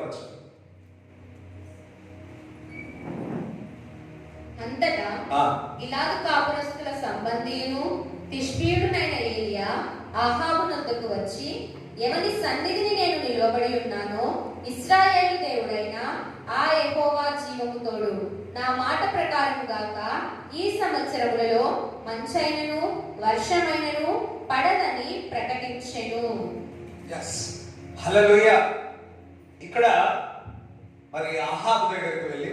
వచ్చిన. అంతటా గిలాదు కాపురస్తుల సంబంధియును తిష్బీయుడునైన ఏలియా ఆహాబు నొద్దకు వచ్చి, ఎవని సన్నిధిని నేను నిలబడి ఉన్నానో ఇశ్రాయేలు దేవుడైన ఆ యెహోవా జీవము తోడు, నా మాట ప్రకారము గాక ఈ సంవత్సరములలో మంచైనను వర్షమైనను పడదని ప్రకటించెను. హల్లెలూయా. ఇక్కడ మరి ఆహాబు దగ్గరికి వెళ్ళి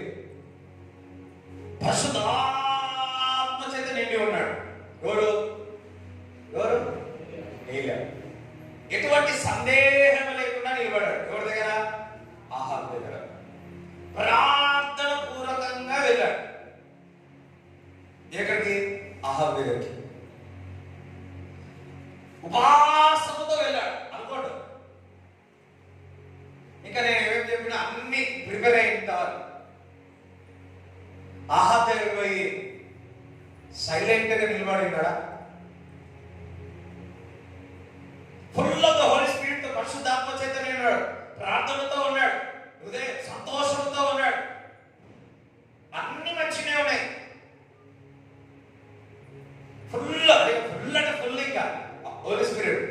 పరిశుద్ధాత్మ చేత నిండి ఉన్నాడు. ఎవరు? ఏలియా. ఎటువంటి సందేహం లేకుండా నిలబడ్డాడు. ఎవరి దగ్గర? ఆహాబు దగ్గర. ప్రార్థన పూర్వకంగా వెళ్ళాడు. ఎక్కడికి? ఆహాబు దగ్గరికి. ఉపాసనతో వెళ్ళాడు అనుకోండి. ఇంకా నేను ఏమేమి చెప్పినా అన్ని ప్రిపేర్ అయిన తర్వాత ఆహాబు దగ్గరికి పోయి సైలెంట్ గా నిలబడి ఉన్నాడా? Full of the Holy Spirit తో, పరిశుద్ధాత్మ చేత ఉన్నాడు, ప్రార్థనతో ఉన్నాడు, హృదయ సంతోషంతో ఉన్నాడు. అన్ని మంచిగా ఉన్నాయి. ఫుల్ అంటే ఫుల్ ఇంకా హోలీ స్పిరిట్.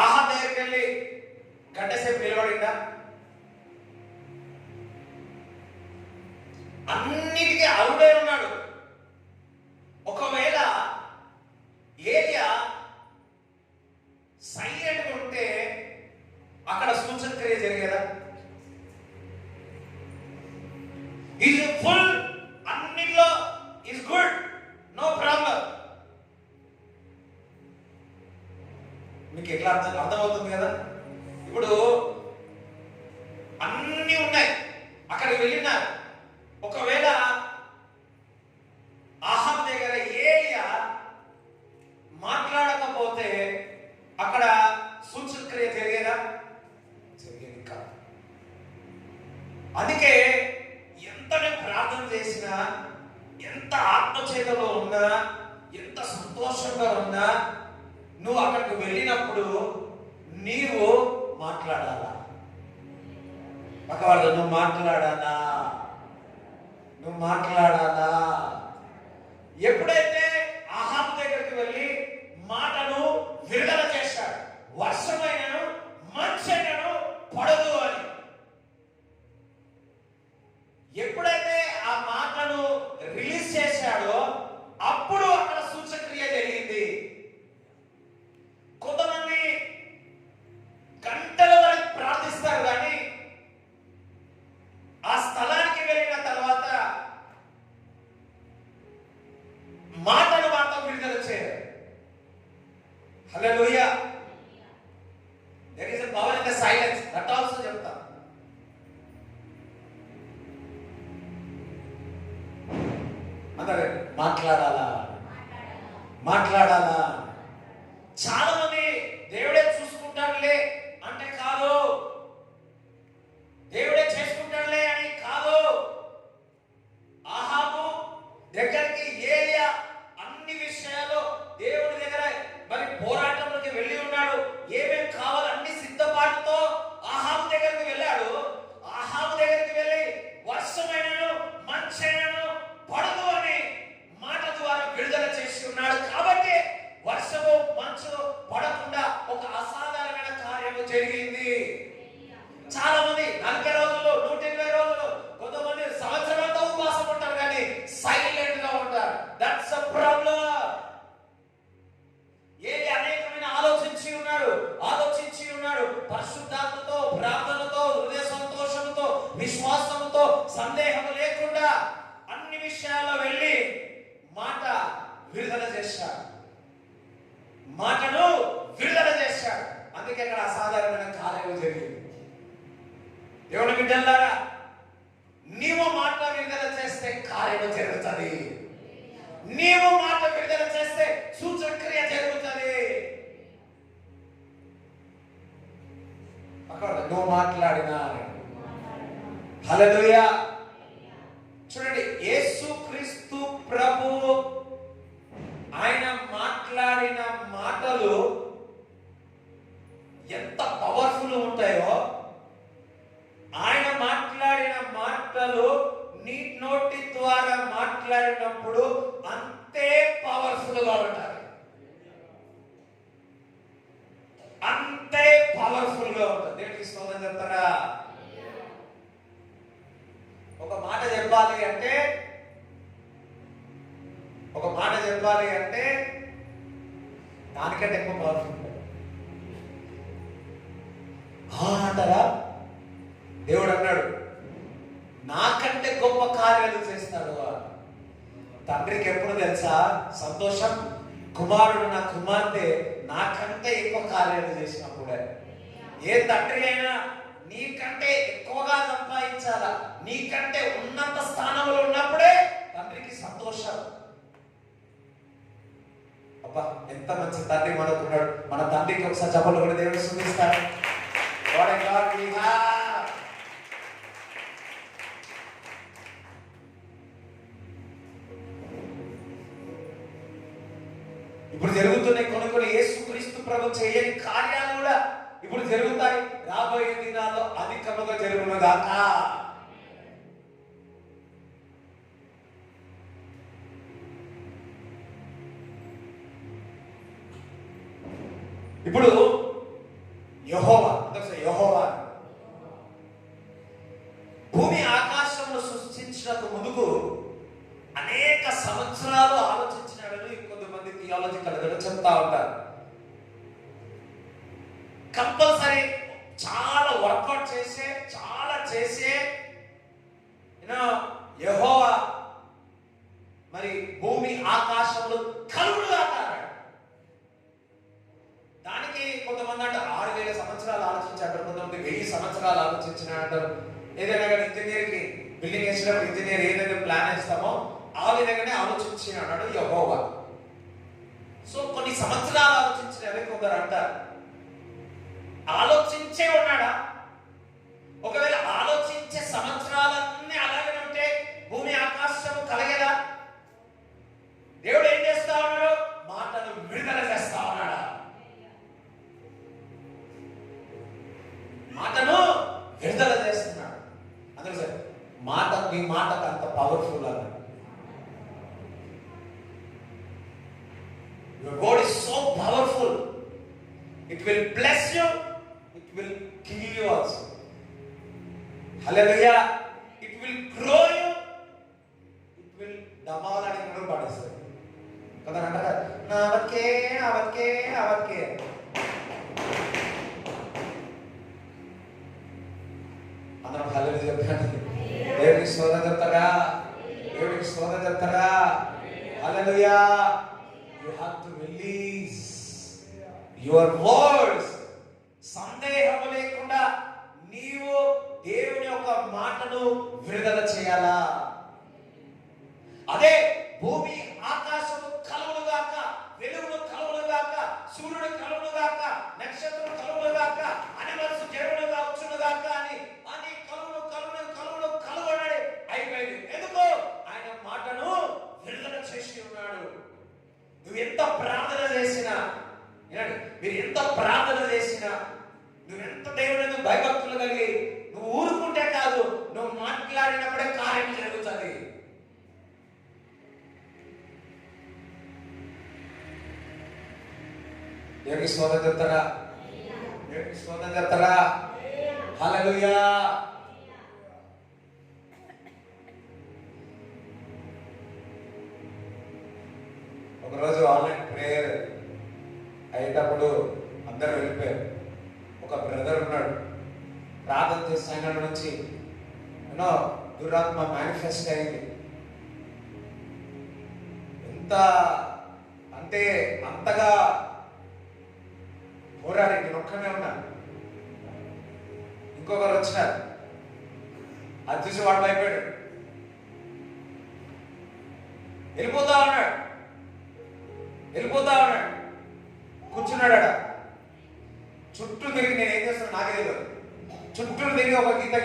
ఆహాబు దగ్గరికి వెళ్ళి గంట సేపు నిలబడిందా? అన్నిటికీ అరుడై ఉన్నాడు. ఒకవేళ ఏలియా సైలెంట్ ఉంటే అక్కడ సూచన క్రియ జరిగేదా? ఈజ్ ఫుల్, అన్నిట్లో ఈజ్ గుడ్, నో ప్రాబ్లం. మీకు ఎట్లా అర్థమవుతుంది కదా? ఇప్పుడు అన్ని ఉన్నాయి, అక్కడికి వెళ్ళినారు. ఒకవేళ ఆహాబు దగ్గర ఏలియా మాట్లాడకపోతే అక్కడ సూచక్రియ జరిగేదా? జరిగేది కాదు. అందుకే ఎంత ప్రార్థన చేసినా, ఎంత ఆత్మచేతలో ఉన్నా, ఎంత సంతోషంగా ఉన్నా, నువ్వు అక్కడికి వెళ్ళినప్పుడు నీవు మాట్లాడాలా? పక్కవాళ్ళతో నువ్వు మాట్లాడాలా? ఎప్పుడైతే ఆహాబు దగ్గరికి వెళ్ళి మాటను విడుదల చేశాడు, వర్షమైనను మంచైనను పడదు అని, ఎప్పుడైతే ఆ మాటను రిలీజ్ చేశాడో అప్పుడు అక్కడ సూచక్రియ జరిగింది. కొంతమంది గంటల వరకు ప్రార్థిస్తారు, కానీ ఆ స్థలానికి వెళ్ళిన తర్వాత మాటను మాత్రం విడుదల చేయరు. Hallelujah. There is a power in the silence. That also చెప్తా. అందరూ మాట్లాడాలా. చాలా మంది దేవుడే చూసుకుంటాడులే అంటే కాదు, దేవుడే చేసుకుంటాడులే అని కాదు. ఆహాబు దగ్గరికి ఏలియా అన్ని విషయాల్లో దేవుడి దగ్గర మరి పోరాటంలోకి వెళ్ళి ఉన్నాడు. ఏమేమి కావాలో అన్ని సిద్ధపాటుతో ఆహాబు దగ్గరికి వెళ్ళాడు. ఆహాబు దగ్గరికి వెళ్ళి వర్షమైనను మంచైనను పడదు అని మాట ద్వారా విడుదల చేసి ఉన్నాడు. కాబట్టి వర్షము మంచు పడకుండా ఒక అసాధారణమైన కార్యము జరిగింది. చాలా మంది 40 రోజులు, 120 రోజులు, కొంతమంది సంవత్సరాలతో ఉపవాసం ఉంటారు, కానీ సైలెంట్ గా ఉంటారు. That's a problem. ఏది అనేకమైన ఆలోచించి ఉన్నాడు, పరిశుద్ధాత్మతో, ప్రార్థనతో, హృదయ సంతోషంతో, విశ్వాసంతో, సందేహం లేకుండా అన్ని విషయాల్లో వెళ్ళి మాటను విడుదల చేశాడు. అందుకే అక్కడ అసాధారణమైన కార్యం జరిగింది. దేవుని బిడ్డలారా, నీవు మాట విడుదల చేస్తే కార్యం జరుగుతుంది. నీవు మాట విడుదల చేస్తే సూచక్రియ జరుగుతుంది. అక్కడ నువ్వు మాట్లాడినా. హల్లెలూయా. చూడండి, యేసుక్రీస్తు ప్రభు ఆయన మాట్లాడిన మాటలు ఎంత పవర్ఫుల్ ఉంటాయో మాట్లాడినప్పుడు అంతే పవర్ఫుల్ గా ఉంటారు, అంతే పవర్ఫుల్ గా ఉంటుంది. దేవుడికి స్తోత్రం చెప్తారా? ఒక మాట చెప్పాలి అంటే దానికంటే ఎక్కువ పవర్ఫుల్ అంటారా? దేవుడు అన్నాడు నాకంటే గొప్ప కార్యాలు చేస్తాడు. తండ్రికి ఎప్పుడు తెలుసా సంతోషం? కుమారుడు నా కుమార్తె నాకంటే ఎక్కువ కార్యాలు చేసినప్పుడే. ఏ తండ్రి అయినా నీకంటే ఎక్కువగా సంపాదించాలా, నీకంటే ఉన్నత స్థానంలో ఉన్నప్పుడే తండ్రికి సంతోషం. అబ్బా ఎంత మంచి తండ్రి మనకున్నాడు. మన తండ్రికి ఒకసారి చప్పట్లు కూడా దేవుడు చూపిస్తాడు. ఇప్పుడు జరుగుతున్నాయి కొన్ని యేసుక్రీస్తు ప్రభు చేయని కార్యాలు కూడా ఇప్పుడు జరుగుతాయి. రాబోయే దినాల్లో అధికముగా జరుగును గాక. ఇప్పుడు యెహోవా భూమి ఆకాశంలో సృష్టించడానికి ముందుకు అనేక సంవత్సరాలు ఆలోచించినాడని కొంతమంది థియాలజికల్ గా చెప్తా ఉంటారు. కంపల్సరీ చాలా వర్కౌట్ చేసే యెహోవా మరి భూమి ఆకాశంలో కలుగుడుగా అన్నాడు. దానికి కొంతమంది అంటారు 6000 సంవత్సరాలు ఆలోచించారు, కొంతమంది 1000 సంవత్సరాలు ఆలోచించిన అంటారు. ఏదైనా కానీ ఇంజనీర్కి బిల్డింగ్ వేసినప్పుడు ఇంజనీర్ ఏదైతే ప్లాన్ వేస్తామో ఆ విధంగానే ఆలోచించి అన్నాడు యెహోవా. సో కొన్ని సంవత్సరాలు ఆలోచించినవి కొందరు అంటారు. ఆలోచించే ఉన్నాడా? ఒకవేళ ఆలోచించే సంవత్సరాలన్నీ అలాగే ఉంటే భూమి ఆకాశం కలిగేదా? దేవుడు ఏం చేస్తా ఉన్నాడు? మాటను విడుదల చేస్తా ఉన్నాడా? మాటను విడుదల చేస్తున్నాడు. అందులో సార్ మీ మాటకు అంత పవర్ఫుల్ అన్నాడు. Your word is so powerful. It will bless you. It will kill you also. Hallelujah. It will grow you. It will damalani manu padestadu. Kada antara na avatke. Andaram hallelujah cheppandi. Deviki స్తోత్రం చెప్తారా? Hallelujah. You have to release your words. సందేహం లేకుండా నీవు దేవుని యొక్క మాటను విడుదల చేయాలా. అదే భూమి ఆకాశము కలుగునుగాక, వెలుగును కలుగునుగాక, సూర్యుడు కలుగునుగాక, నక్షత్రం కలుగునుగాక, అనిమల్స్ జరుగునుగా వచ్చునుగాక అని కలుగునడే అయిపోయింది. ఎందుకు? ఆయన మాటను విడుదల చేసి ఉన్నాడు. నువ్వు ఎంత ప్రార్థన చేసినా, మీరు ఎంత ప్రార్థన చేసినా, నువ్వు ఎంత దేవుని భయభక్తులు కలిగి నువ్వు ఊరుకుంటే కాదు, నువ్వు మాట్లాడినప్పుడే కార్యం జరుగుతుంది. దేవునికి స్తోత్రం చెప్తారా? హల్లెలూయా. ఒకరోజు ఆన్లైన్ ప్రేయర్ అయ్యేటప్పుడు అందరూ వెళ్ళిపోయారు. ఒక బ్రదర్ ఉన్నాడు, ప్రార్థన చేసిన నుంచి ఎన్నో దురాత్మ మేనిఫెస్ట్ అయింది. ఎంత అంటే అంతగా పోరాడి నేను ఒక్కనే ఉన్నాను. ఇంకొకరు వచ్చినారు, అది చూసి వాడు అయిపోయాడు, వెళ్ళిపోతా ఉన్నాడు. కూర్చున్నాడు. చుట్టూ తిరిగి నేను ఏం చేస్తాను నాకే తెలియదు. చుట్టూ తిరిగి ఒక గీత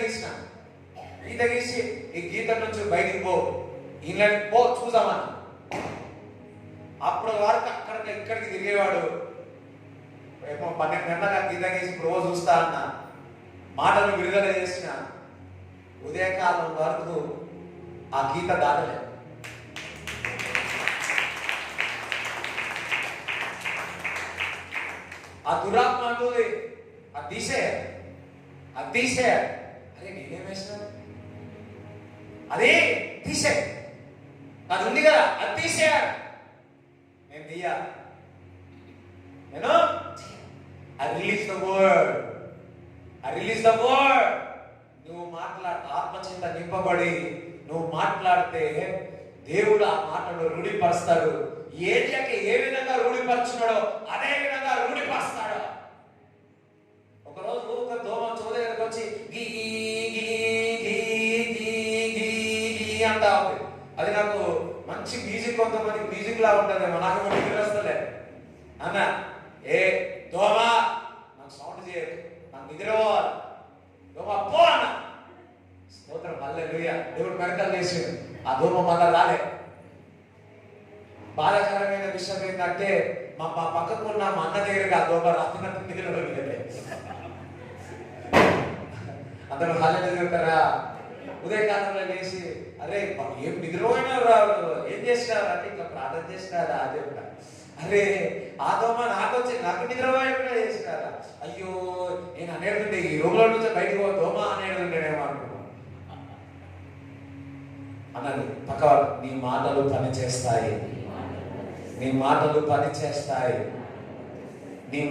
గీసి ఈ గీత నుంచి బయటికి పో, ఇంగ్లాండ్ పో చూద్దామని. అప్పుడు వరకు అక్కడికి ఇక్కడికి తిరిగేవాడు. 12 గంటలకు గీత గీసి రోజు చూస్తా అన్న మాటను విడుదల చేసిన ఉదయకాలం వరకు ఆ గీత దాటలేదు. ఆ దురాత్మ అంటుంది అది తీసే. అరే నేనేం వేసిన, అదే తీసే, అది ఉంది కదా అది తీసేయాలి. నేను తీయా, నేను ఐ రిలీజ్ ద వర్డ్. నువ్వు ఆత్మచింత నింపబడి నువ్వు మాట్లాడితే దేవుడు ఆ మాటను రూఢిపరుస్తాడు. ఏలియాకి ఏ విధంగా రూఢిపరుచున్నాడో అదే విధంగా రూఢిపరుస్తాడు. ఒకరోజు ఒక దోమ చెవు దగ్గరకు వచ్చి గీ గీ గీ గీ గీ గీ అంటా ఉంది. అది నాకు మంచి మ్యూజిక్, కొంతమంది మ్యూజిక్ లా ఉంటుందేమో, నాకు నిద్ర వస్తలే అన్న. ఏ దోమ నాకు సౌండ్ చేయదు, నాకు నిద్ర పోవాలి, దోమ పో అన్న. స్తోత్రం, హల్లెలూయా. దేవుడు మెరకలు చేసాడు, ఆ దోమ మళ్ళా రాలే. బాధాకరమైన విషయం ఏంటంటే మా పక్కకున్న మా అన్న దగ్గరగా ఆ దోమ రాత్రి నిద్ర అందరూ హల్లెలూయా చెప్తారా? ఉదయకాలంలో లేచి అరే ఏం నిద్రపోయినా రావు, ఏం చేసినారు అంటే ఇట్లా ప్రార్థన చేసినారా అని చెప్తా. అరే ఆ దోమ నాకు నిద్రపోయకుండా చేసినారా? అయ్యో నేను అనేడుతుంటే ఈ రూమ్లో నుంచి బయటకు పో దోమ అనేడుతుంటేనేమో అనుకున్నాను అన్నది. పక్క నీ మాటలు పని చేస్తాయి, నీ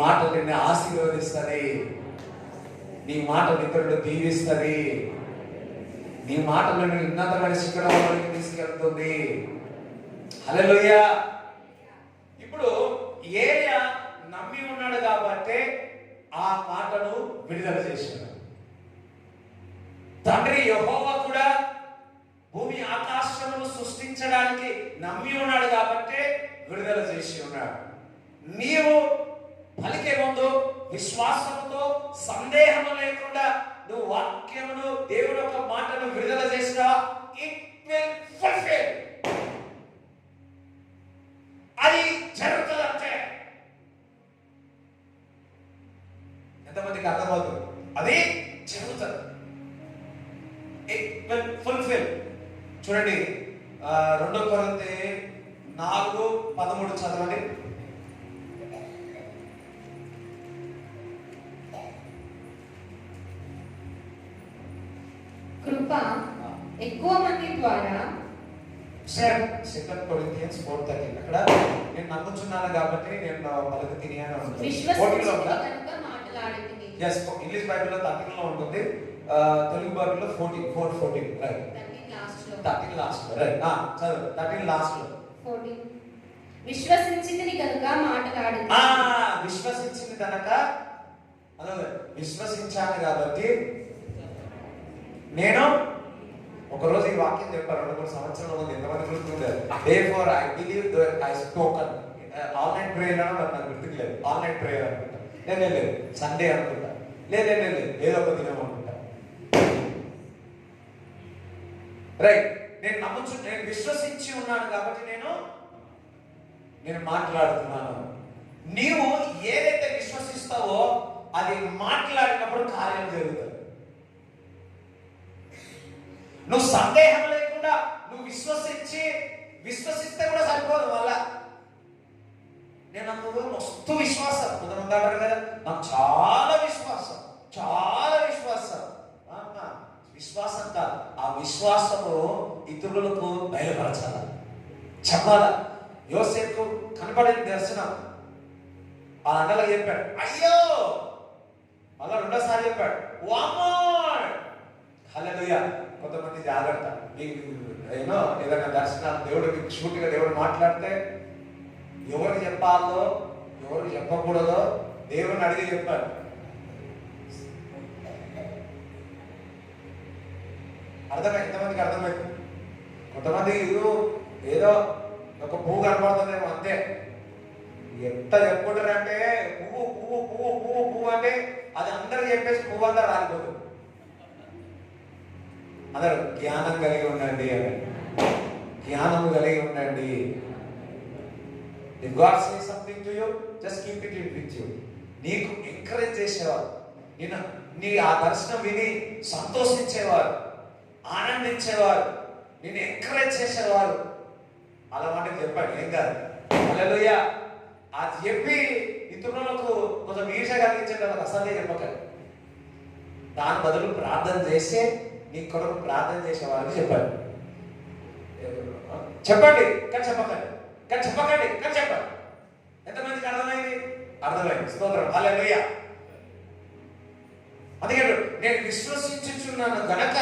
మాటలు నిన్ను ఆశీర్వదిస్తుంది, నీ మాటలు ఇతరులు దీవిస్తుంది, నీ మాటలు నిన్ను ఉన్నతమైన శిఖరంలోకి తీసుకెళ్తుంది. హల్లెలూయా. ఇప్పుడు ఏలియా నమ్మి ఉన్నాడు కాబట్టి ఆ మాటను విడుదల చేసినాడు. తండ్రి యెహోవా కూడా భూమి ఆకాశమును సృష్టించడానికి నమ్మి ఉన్నాడు కాబట్టి విడుదల చేసి ఉన్నాడు. నీవు పలికే ముందు విశ్వాసంతో సందేహము లేకుండా నువ్వు వాక్యమును దేవుడు యొక్క మాటను విడుదల చేసినా ఇట్ విల్ ఫుల్ఫిల్. అది జరుగుతుంది అంటే ఎంతమందికి అర్థమవుతుంది? అది జరుగుతుంది, ఇట్ విల్ ఫుల్ఫిల్. చూడండి 2 కొరింథీ 4:13 చదవండి. కృప ఎక్కువ మంది ద్వారా 2 Corinthians 4:13 అక్కడ నేను నమ్ముచున్నాను కాబట్టి నేను పలుకు తిని అని ఉంటుంది. ఇంగ్లీష్ బైబిల్లో 13 లో ఉంటుంది, తెలుగు బైబిల్లో 14 రైట్. 13 లాస్ట్ లో రైట్. చదువు 13 లాస్ట్ లో 14. విశ్వసించింది కనుక మాట్లాడు. విశ్వసించింది కనుక విశ్వసించాను కాబట్టి నేను ఒకరోజు ఈ వాక్యం చెప్పారు 2-3 సంవత్సరాల ముందు. ఎంతమంది గుర్తుండదు? Therefore I believe that I spoken all night prayer అని నాకు గుర్తుకు లేదు. ఆల్ నైట్ ప్రేయర్ అనుకుంటా, లేదు సండే అనుకుంటా, లేదు ఏదో ఒక దినం అనుకుంటా. రైట్. నేను విశ్వసించి ఉన్నాను కాబట్టి నేను మాట్లాడుతున్నాను. నీవు ఏదైతే విశ్వసిస్తావో అది మాట్లాడినప్పుడు కార్యం జరుగుతుంది. నువ్వు సందేహం లేకుండా నువ్వు విశ్వసిస్తే కూడా సరిపోదు. వల్ల నేను అందులో మస్తు విశ్వాసం అంటారు కదా, నాకు చాలా విశ్వాసం విశ్వాసం కాదు, ఆ విశ్వాసము ఇతరులకు బయలుపరచాల, చెప్పాల. యోసేపు కనపడిన దర్శనం వాళ్ళ అన్నలకు చెప్పాడు, అయ్యో మళ్ళా 2వ సారి చెప్పాడు, హల్లెలూయా. కొంతమంది జాగ్రత్త, ఏదైనా దర్శనాలు దేవుడికి షూట్గా దేవుడు మాట్లాడితే ఎవరికి చెప్పాలో ఎవరికి చెప్పకూడదో దేవుడిని అడిగి చెప్పాడు. ఎంతమందికి అర్థమైంది? కొంతమంది ఏదో ఒక పువ్వు కనపడుతుందేమో అంతే. ఎంత చెప్పుకుంటారంటే పువ్వు పువ్వు పువ్వు పువ్వు పువ్వు అంటే అది అందరికి చెప్పేసి పువ్వు అంతా రాలిపోతుంది. అందరూ జ్ఞానం కలిగి ఉండండి అని, జ్ఞానం కలిగి ఉండండి. If God says something to you, just keep it with you. నీకు ఎంకరేజ్ చేసేవారు, నీ ఆ దర్శనం విని సంతోషించేవారు, ఆనందించేవారు, నిన్ను ఎంకరేజ్ చేసేవారు. అలా మాట చెప్పాడు, ఏం కాదు. హల్లెలూయా. అది చెప్పి ఇతరులకు కొంచెం ఈర్ష కలిగించే వాళ్ళకి అసలే చెప్పకండి. దాని బదులు ప్రార్థన చేస్తే నీ కొరకు ప్రార్థన చేసే వారికి చెప్పండి. చెప్పండి కానీ చెప్పకండి, కానీ చెప్పకండి కానీ చెప్పండి. ఎంతమందికి అర్థమైంది? అర్థమైంది. స్తోత్రం, హల్లెలూయా. అందుకే నేను విశ్వసించుచున్నాను గనక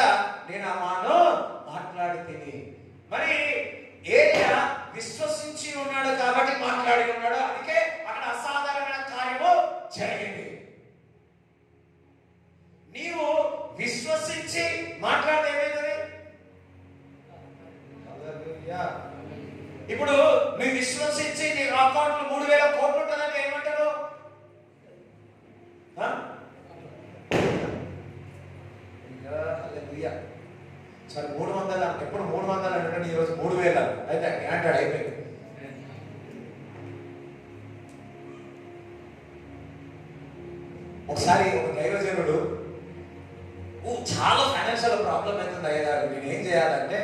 నేను ఆ మాటను మాట్లాడి తిని. మరి ఏలియా విశ్వసించి ఉన్నాడు కాబట్టి మాట్లాడి ఉన్నాడు. అందుకే అక్కడ అసాధారణమైన కార్యము జరిగింది. నీవు విశ్వసించి మాట్లాడితే ఏమైంది? ఇప్పుడు నువ్వు విశ్వసించి నీ అకౌంట్లో 3,000 కోట్లు ఉంటుందంటే ఏమంటారు? సరే 300 ఎప్పుడు 300 అంటే ఈరోజు 3,000 అయితే అంటాడు, అయిపోయింది. ఒకసారి ఒక దైవజనుడు చాలా ఫైనాన్షియల్ ప్రాబ్లం అవుతుంది అయ్యగారు, నేను ఏం చేయాలంటే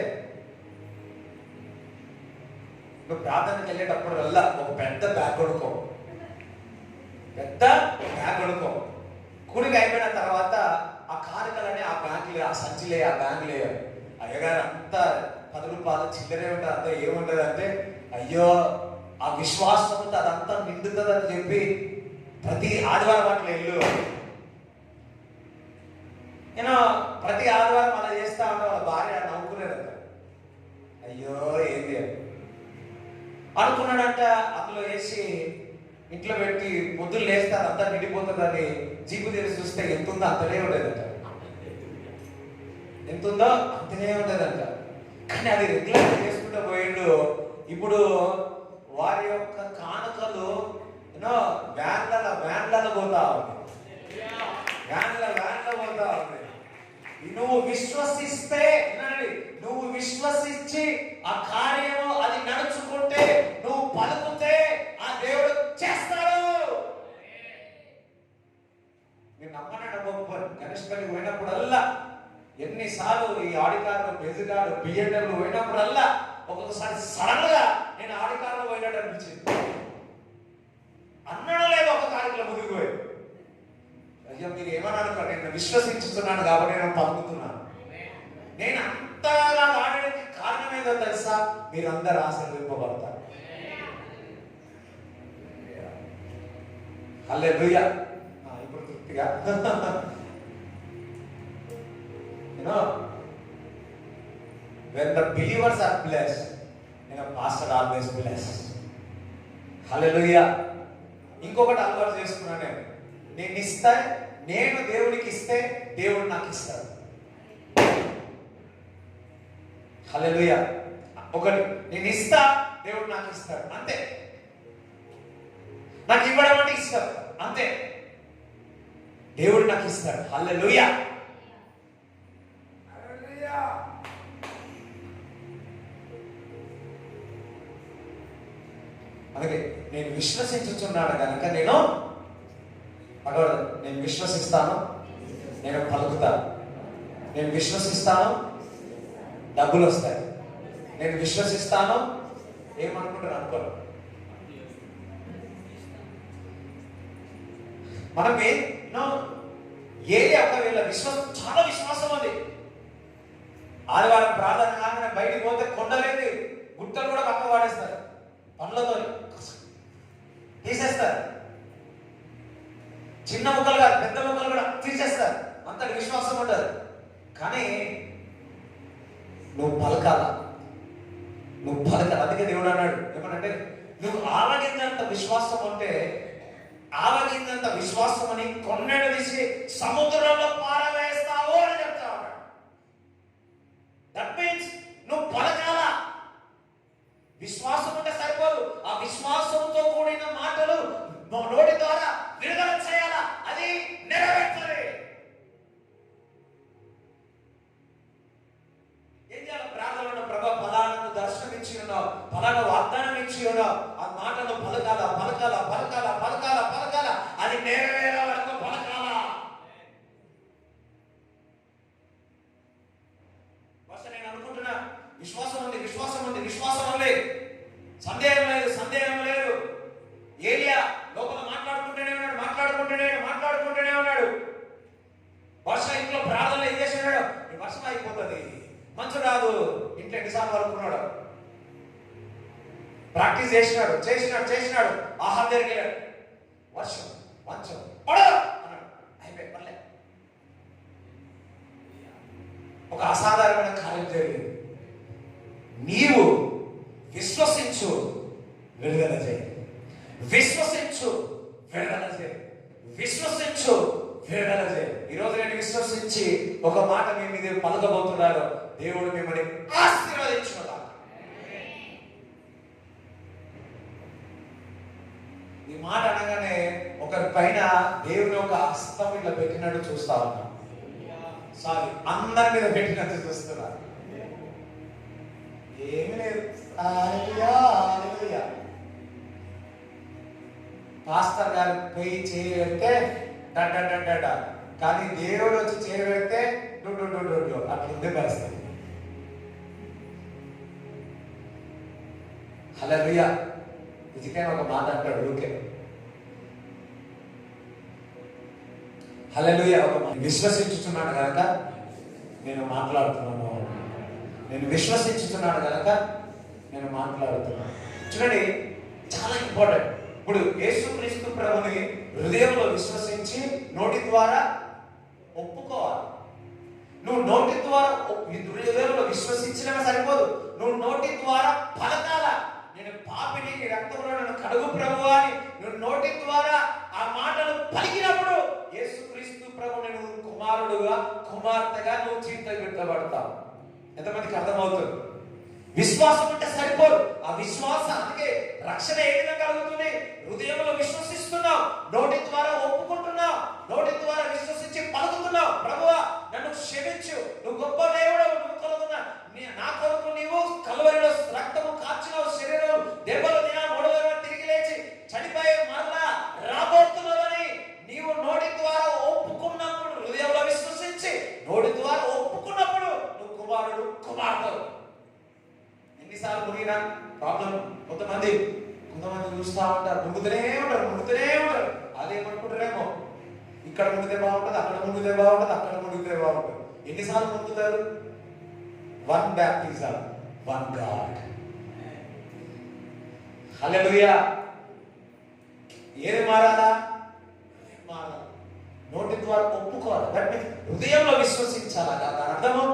నువ్వు ప్రార్థనకి వెళ్ళేటప్పుడు వల్ల ఒక పెద్ద బ్యాగ్ కొనుక్కో, పెద్ద బ్యాగ్ కొనుక్కో. కుడికి అయిపోయిన తర్వాత ఆ కానుకలనే ఆ బ్యాంకులే, ఆ సంచిలే, ఆ బ్యాంకులే. అయ్యగారు అంతా 10 రూపాయలు చిల్లరే ఉంటుంది, అంతా ఏముండదు అంటే అయ్యో ఆ విశ్వాసంతో అదంతా నిండుతుందని చెప్పి ప్రతి ఆదివారం అట్లా వెళ్ళు. నేను ప్రతి ఆదివారం అలా చేస్తా ఉంటే వాళ్ళ భార్య నవ్వుకునేదంట. అయ్యో ఏంది అనుకున్నాడంట. అందులో వేసి ఇంట్లో పెట్టి పొద్దులు లేస్తే అదంతా నిండిపోతుందని జీపు తెరిచి చూస్తే ఎంతుందో అంతనే ఉండేదంట, ఎంతుందో అంతనే ఉండేదంట. కానీ అది రెగ్యులర్ చేసుకుంటూ పోయిండు. ఇప్పుడు వారి యొక్క కానుకలు వ్యాన్లలో పోతా ఉంది, వ్యాన్లో పోతా ఉంది. నువ్వు విశ్వసిస్తే, నువ్వు విశ్వసించి ఆ కార్యము అది నడుచుకుంటే, నువ్వు పలుకుతే ఆ దేవుడు చేస్తాడు. మీరు నమ్మనండి నమ్మకపోరు. గణేష్ పల్లికి పోయినప్పుడల్లా, ఎన్నిసార్లు ఈ ఆడికారులు, బెజుగాడు, బిఎండబ్ల్యూ పోయినప్పుడల్లా ఒక్కొక్కసారి సడన్ గా నేను ఆడికారులు పోయినట్టు అనిపించింది. అన్నడం లేదు ఒక కార్యక్రమం ముందుకు పోయి. అయ్యో మీరు ఏమని అనుకోండి, నేను విశ్వసించుతున్నాను కాబట్టి నేను పలుకుతున్నాను. నేను అంతగా రావడానికి కారణం ఏదో తెలుసా? మీరందరూ ఆశీర్వదింపబడతారు. హల్లెలూయా. ఇప్పుడు తృప్తిగా when the believers are blessed, pastor always blessed. Hallelujah. ఇంకొకటి అలవాటు చేసుకున్నాను నేను ఇస్తే, నేను దేవుడికి ఇస్తే దేవుడు నాకు ఇస్తాడు. హల్లెలూయా. ఒకటి నేను ఇస్తా, దేవుడు నాకు ఇస్తాడు, అంతే. నాకు ఇవ్వడం అంటే ఇస్తాడు, అంతే. దేవుడు నాకు ఇస్తాడు. హల్లెలూయా. అందుకే నేను విశ్వసించుచున్నాను కనుక నేను నేను విశ్వసిస్తాను, నేను పలుకుతాను. నేను విశ్వసిస్తాను, డబ్బులు వస్తాయి. నేను విశ్వసిస్తాను, ఏమనుకుంటాను అనుకోను. మనం ఏది ఒకవేళ చాలా విశ్వాసం ఉంది. ఆదివారం ప్రార్థన కాగానే బయటికి పోతే కొండలేని గుట్టలు కూడా పక్క వాడేస్తారు, పండ్లతో తీసేస్తారు. చిన్న ముక్కలు కాదు, పెద్ద ముక్కలు కూడా తీసేస్తారు. అంతటి విశ్వాసం ఉండదు. కానీ నువ్వు పలకాల, నువ్వు పలకాలి. అందుకే దేవుడు అన్నాడు ఏమనంటే, నువ్వు ఆవగిందంత విశ్వాసం అంటే, ఆవగిందంత విశ్వాసం అని కొన్నెడు తీసి సముద్రంలో పారవేస్తావు అని చెప్తా ఉన్నాడు. దట్ మీన్స్ నువ్వు పలకాల. విశ్వాసం ఉంటే సరిపోదు, ఆ విశ్వాసంతో కూడిన మాటలు నోటి ద్వారా విడుదల చేయాలా, అది నెరవేర్చాలి. ఏం చేయాలి? ప్రార్థనలో ప్రభా ఫలాలను దర్శనమిచ్చి ఉన్నావు, ఫలానా వాగ్దానం ఇచ్చి ఉన్నావు, ఆ మాటను పలకాల పలకాల పలకాల పలకాల పలకాల, అది నెరవేరే వరకు పలకాల. నేను అనుకుంటున్నా విశ్వాసం ఉంది, విశ్వాసం ఉంది, విశ్వాసం ఉంది, సందేహం లేదు, సందేహం లేదు. ఏలియా లోపల మాట్లాడుకుంటున్నాడు. మంచు రాదు. ఇంట్లో ఎన్నిసార్లు వరుకున్నాడు, ప్రాక్టీస్ చేసినాడు. ఆహారం జరిగాడు, వర్షం మంచం పడదు అన్నాడు, అయిపోయి పర్లే. ఒక అసాధారణమైన కార్యం జరిగింది. నీవు విశ్వసించు, విడుదల చేయి. విశ్వసించు, విడుదల చేయి. విశ్వసించు, విడుదల చేయి. ఈరోజు నేను విశ్వసించి ఒక మాట మీ మీద పలకబోతున్నాను. దేవుడు మిమ్మల్ని ఆశీర్వదించునుగాక. ఈ మాట అనగానే ఒకరి పైన దేవుని ఒక హస్తం ఇట్లా పెట్టినట్టు చూస్తా ఉన్నా. సారీ, అందరి మీద పెట్టినట్టు చూస్తున్నా. ఏమి లేదు, పాస్టర్ గారు పోయి చేయి పెడితే డ, కానీ దేవుడు వచ్చి చేయి పెడితే డు అట్లుందే పరిస్థితి. హల్లెలూయా. ఇదికైనా ఒక మాట అంటాడు ఊరికే. హల్లెలూయా. ఒక విశ్వసించుతున్నాడు కనుక నేను మాట్లాడుతున్నాను. నేను విశ్వసించుతున్నాను కనుక నేను మాట్లాడుతున్నాను. చూడండి, చాలా ఇంపార్టెంట్. ఇప్పుడు యేసుక్రీస్తు ప్రభుని హృదయంలో విశ్వసించి నోటి ద్వారా ఒప్పుకోవాలి. నువ్వు నోటి ద్వారా హృదయంలో విశ్వసించడమే సరిపోదు, నువ్వు నోటి ద్వారా పలకాల. నేను పాపిని, నీ రక్తంలో నన్ను కడుగు ప్రభువా అని నువ్వు నోటి ద్వారా ఆ మాటలు పలికినప్పుడు యేసుక్రీస్తు ప్రభు నువ్వు కుమారుడుగా, కుమార్తెగా నువ్వు తీర్చిదిద్దబడతావు. ఎంతమందికి అర్థమవుతుంది? విశ్వాసం అంటే సరిపోదు. ఆ విశ్వాసానికి రక్షణ ఏ విధంగా కలుగుతుంది? హృదయంలో విశ్వసిస్తున్నావు, నోటి ద్వారా ఒప్పుకుంటున్నావు, నోటి ద్వారా విశ్వసించి పలుకుతున్నావు. ప్రభువా నన్ను క్షమించు, నువ్వు గొప్ప దేవుడు, నువ్వు కొలుకున్నా నా కొరకు నీవు కల్వరిలో రక్తము కార్చినావు, శరీరం దెబ్బలు తినా, 3వ రోజున తిరిగి లేచి చనిపోయే మరలా రాబోతున్నదని నీవు నోటి ద్వారా ఒప్పుకున్నప్పుడు, హృదయంలో విశ్వసించి నోటి ద్వారా ఒప్పుకున్నప్పుడు నువ్వు కుమారుడు, కుమార్తెవు. ఎన్నిసార్లు మునిగినా ప్రాబ్లం. కొంతమంది చూస్తూ ఉంటారు, మునుగుతూనే ఉంటారు. అదేమనుకుంటారేమో, ఇక్కడ మునిగితే బాగుంటుంది, అక్కడ మునిగితే బాగుంటుంది. ఎన్నిసార్లు మునుగుతారు? 1 baptism, 1 God. హల్లెలూయా. ఏది మారాలా? నోటి ద్వారా ఒప్పుకోవాలి. దట్ మీన్స్ హృదయంలో విశ్వసించాలా. దాని అర్థము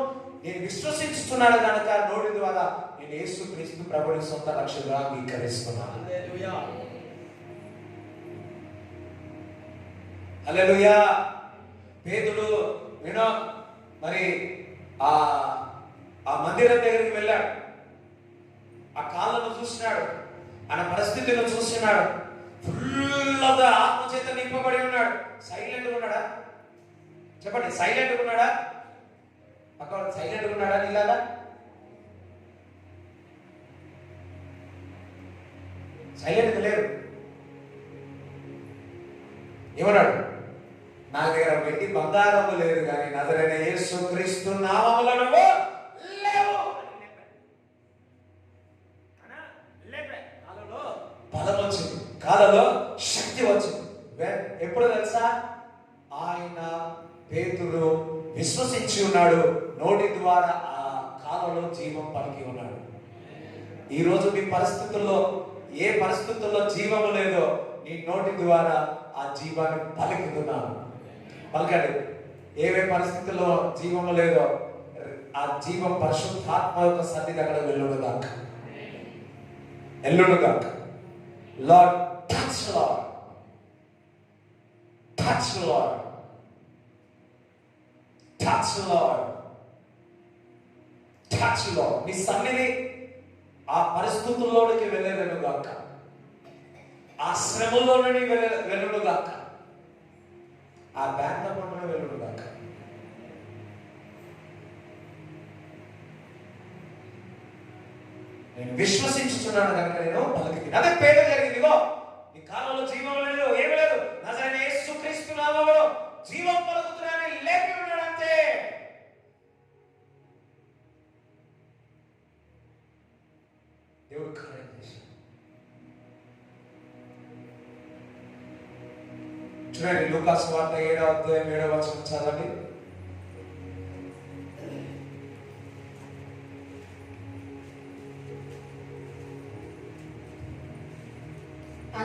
నేను విశ్వసించుతున్నాను కనుక నోటి ద్వారా నేను యేసుక్రీస్తు ప్రభుని సొంత రక్షకుడిగా అంగీకరిస్తున్నాను. హల్లెలూయా. పేతురు మరి ఆ మందిరం దగ్గరికి వెళ్ళాడు. ఆ కాళ్ళను చూసినాడు, ఆయన పరిస్థితిని చూస్తున్నాడు. ఫుల్గా ఆత్మచేత నింపబడి ఉన్నాడు. సైలెంట్గా ఉన్నాడా? చెప్పండి, సైలెంట్గా ఉన్నాడా? పక్క సైలెంట్గా ఉన్నాడా? నీలాగా సైలెంట్గా లేరు. ఏమన్నాడు? నా దగ్గర వెండి బంగారము లేదు, కానీ నజరైన యేసుక్రీస్తు నామములో నువ్వు లేవు. బలం వచ్చింది, కాలంలో శక్తి వచ్చింది. ఎప్పుడు తెలుసా? ఆయన పేతురు విశ్వసించి ఉన్నాడు, నోటి ద్వారా ఆ కాలంలో జీవం పలికి ఉన్నాడు. ఈరోజు మీ పరిస్థితుల్లో ఏ పరిస్థితుల్లో జీవము లేదో నీ నోటి ద్వారా ఆ జీవాన్ని పలుకుతున్నాను. పలకండి. ఏవే పరిస్థితుల్లో జీవము లేదో ఆ జీవం పరిశుద్ధాత్మ యొక్క సన్నిధి అక్కడ వెళ్ళునుగాక. Lord touch, Lord touch, Lord touch, Lord touch, Lord. నీ సన్నిధి ఆ పరిస్థితుల్లోనికి వెళ్ళలేనుగాక, ఆ శ్రమలోని వెళ్ళునుగాక, ఆ బ్యాంక్ అకౌంట్లో వెళ్ళునుగాక. నేను విశ్వసించుతున్నాను కనుక నేను పలికి. అదే పేద జరిగింది. నీ కాలంలో జీవం లేదు, ఏమి లేదు. నజరైన యేసుక్రీస్తు నామములో జీవం పలుకుతున్నానని లేపి ఉన్నాడు అంతే. దేవుడు కార్యం చేశాడు. చూడండి, లూకా సువార్త 7వ అధ్యాయం 7వ వచనం చదవండి.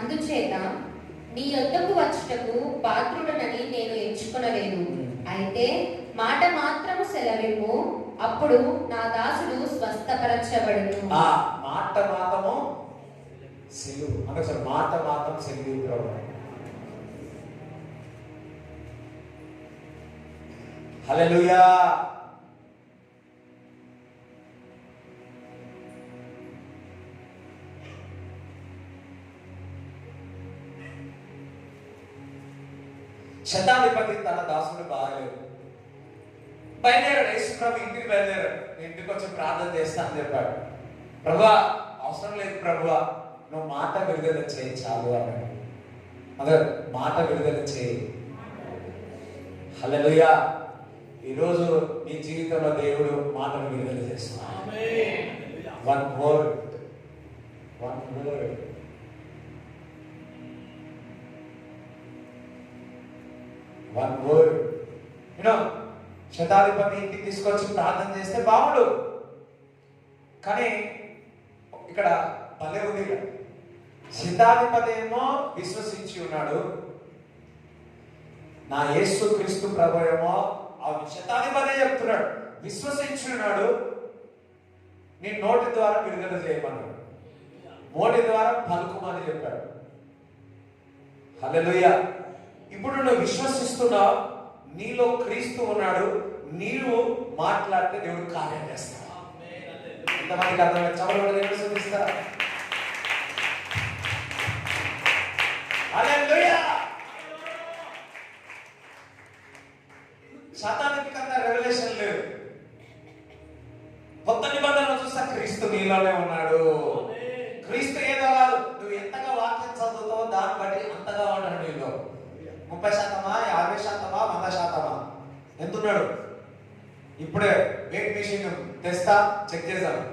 అందుచేత నీ యొద్దకు వచ్చుటకు పాత్రుడనని నేను ఎంచుకొనలేదు. అయితే మాట మాత్రము సెలవిమ్ము, అప్పుడు నా దాసుడు స్వస్థపరచబడును. ఆ మాట మాత్రము సెలువు అంటే సార్ మాట మాత్రం సెలువు ప్రభు. హల్లెలూయా. శతాధిపతి తన దాసుడు బాగలేదు, బయలుదేరాడు. యేసు ప్రభు ఇంటికి బయలుదేరాడు. ఇంటికి వచ్చి ప్రార్థన చేస్తా అని చెప్పాడు. ప్రభువా అవసరం లేదు ప్రభువా, నువ్వు మాట విడుదల చేయి చాలు అన్నాడు. అదే మాట విడుదల చేయి. హల్లెలూయా. ఈరోజు నీ జీవితంలో దేవుడు మాటను విడుదల చేస్తున్నాడు. వన్ వర్డ్ శతాధిపతి ఇంటికి తీసుకొచ్చి ప్రార్థన చేస్తే బాగుండు, కానీ ఇక్కడ భలే ఉంది. శతాధిపతి ఏమో విశ్వసించి ఉన్నాడు, నా యేసు క్రీస్తు ప్రభు ఏమో ఆ శతాధిపతి చెప్తున్నాడు విశ్వసించి ఉన్నాడు, నీ నోటి ద్వారా విడుదల చేయమన్నాడు, నోటి ద్వారా పలుకుమని చెప్పాడు. హల్లెలూయా. ఇప్పుడు నువ్వు విశ్వసిస్తున్నావు, నీలో క్రీస్తు ఉన్నాడు, నీవు మాట్లాడితే దేవుడు కార్యం చేస్తాడు. ఎంతమందికి అర్థమైంది? చవరు దేవుడు చూపిస్తారా? హల్లెలూయా. సాతానుకి అంత రెవల్యూషన్ లేదు. కొత్త నిబంధనలు చూస్తా క్రీస్తు నీలోనే ఉన్నాడు. క్రీస్తు ఏదో కాదు, నువ్వు ఎంతగా వాక్యం చదువుతావో దాన్ని బట్టి అంతగా ఉన్నాడు నీలో. 30%, 50%, 100% ఎంతున్నాడు? ఇప్పుడే వెయిట్ మెషిన్ తెస్తా, చెక్ చేశాను.